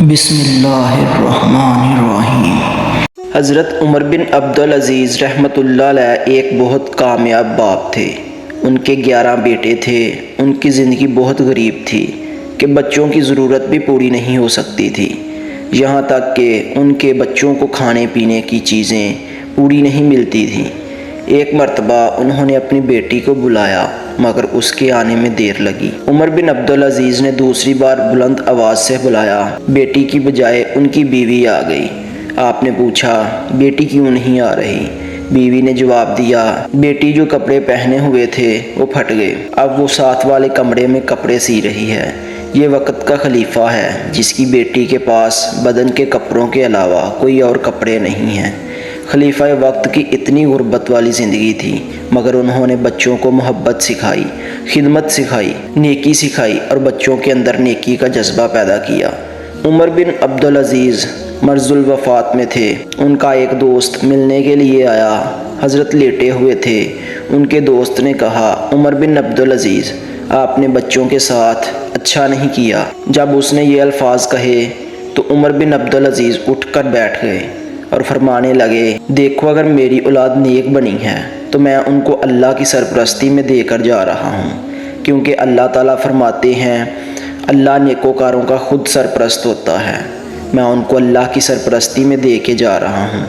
بسم اللہ الرحمن الرحیم۔ حضرت عمر بن عبدالعزیز رحمۃ اللہ علیہ ایک بہت کامیاب باپ تھے۔ ان کے 11 بیٹے تھے۔ ان کی زندگی بہت غریب تھی کہ بچوں کی ضرورت بھی پوری نہیں ہو سکتی تھی، یہاں تک کہ ان کے بچوں کو کھانے پینے کی چیزیں پوری نہیں ملتی تھیں۔ ایک مرتبہ انہوں نے اپنی بیٹی کو بلایا مگر اس کے آنے میں دیر لگی۔ عمر بن عبدالعزیز نے دوسری بار بلند آواز سے بلایا۔ بیٹی کی بجائے ان کی بیوی آ گئی۔ آپ نے پوچھا، بیٹی کیوں نہیں آ رہی؟ بیوی نے جواب دیا، بیٹی جو کپڑے پہنے ہوئے تھے وہ پھٹ گئے، اب وہ ساتھ والے کمرے میں کپڑے سی رہی ہے۔ یہ وقت کا خلیفہ ہے جس کی بیٹی کے پاس بدن کے کپڑوں کے علاوہ کوئی اور کپڑے نہیں ہیں۔ خلیفہ وقت کی اتنی غربت والی زندگی تھی مگر انہوں نے بچوں کو محبت سکھائی، خدمت سکھائی، نیکی سکھائی اور بچوں کے اندر نیکی کا جذبہ پیدا کیا۔ عمر بن عبدالعزیز مرض الوفات میں تھے۔ ان کا ایک دوست ملنے کے لیے آیا۔ حضرت لیٹے ہوئے تھے۔ ان کے دوست نے کہا، عمر بن عبدالعزیز، آپ نے بچوں کے ساتھ اچھا نہیں کیا۔ جب اس نے یہ الفاظ کہے تو عمر بن عبدالعزیز اٹھ کر بیٹھ گئے اور فرمانے لگے، دیکھو اگر میری اولاد نیک بنی ہے تو میں ان کو اللہ کی سرپرستی میں دے کر جا رہا ہوں، کیونکہ اللہ تعالیٰ فرماتے ہیں اللہ نیکوکاروں کا خود سرپرست ہوتا ہے۔ میں ان کو اللہ کی سرپرستی میں دے کے جا رہا ہوں۔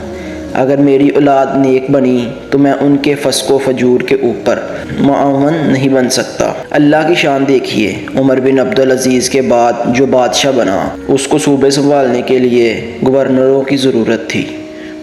اگر میری اولاد نیک بنی تو میں ان کے فسق و فجور کے اوپر معاون نہیں بن سکتا۔ اللہ کی شان دیکھیے، عمر بن عبدالعزیز کے بعد جو بادشاہ بنا اس کو صوبے سنبھالنے کے لیے گورنروں کی ضرورت تھی۔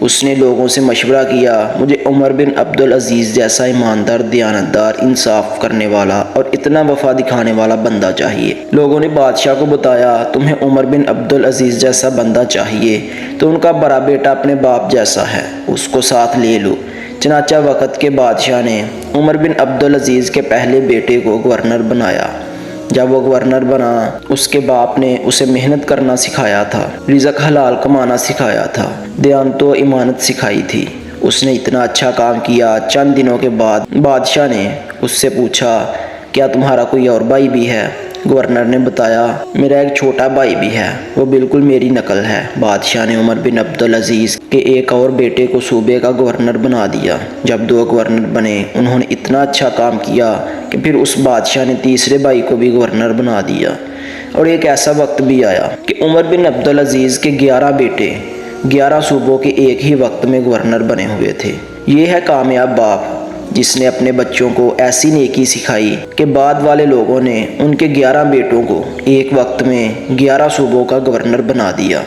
اس نے لوگوں سے مشورہ کیا، مجھے عمر بن عبدالعزیز جیسا ایماندار، دیانتدار، انصاف کرنے والا اور اتنا وفا دکھانے والا بندہ چاہیے۔ لوگوں نے بادشاہ کو بتایا، تمہیں عمر بن عبدالعزیز جیسا بندہ چاہیے تو ان کا بڑا بیٹا اپنے باپ جیسا ہے، اس کو ساتھ لے لو۔ چنانچہ وقت کے بادشاہ نے عمر بن عبدالعزیز کے پہلے بیٹے کو گورنر بنایا۔ جب وہ گورنر بنا، اس کے باپ نے اسے محنت کرنا سکھایا تھا، رزق حلال کمانا سکھایا تھا، دیانت و امانت سکھائی تھی۔ اس نے اتنا اچھا کام کیا۔ چند دنوں کے بعد بادشاہ نے اس سے پوچھا، کیا تمہارا کوئی اور بھائی بھی ہے؟ گورنر نے بتایا، میرا ایک چھوٹا بھائی بھی ہے، وہ بالکل میری نقل ہے۔ بادشاہ نے عمر بن عبدالعزیز کے ایک اور بیٹے کو صوبے کا گورنر بنا دیا۔ جب 2 گورنر بنے، انہوں نے اتنا اچھا کام کیا کہ پھر اس بادشاہ نے تیسرے بھائی کو بھی گورنر بنا دیا۔ اور ایک ایسا وقت بھی آیا کہ عمر بن عبدالعزیز کے 11 بیٹے 11 صوبوں کے ایک ہی وقت میں گورنر بنے ہوئے تھے۔ یہ ہے کامیاب باپ جس نے اپنے بچوں کو ایسی نیکی سکھائی کہ بعد والے لوگوں نے ان کے 11 بیٹوں کو ایک وقت میں 11 صوبوں کا گورنر بنا دیا۔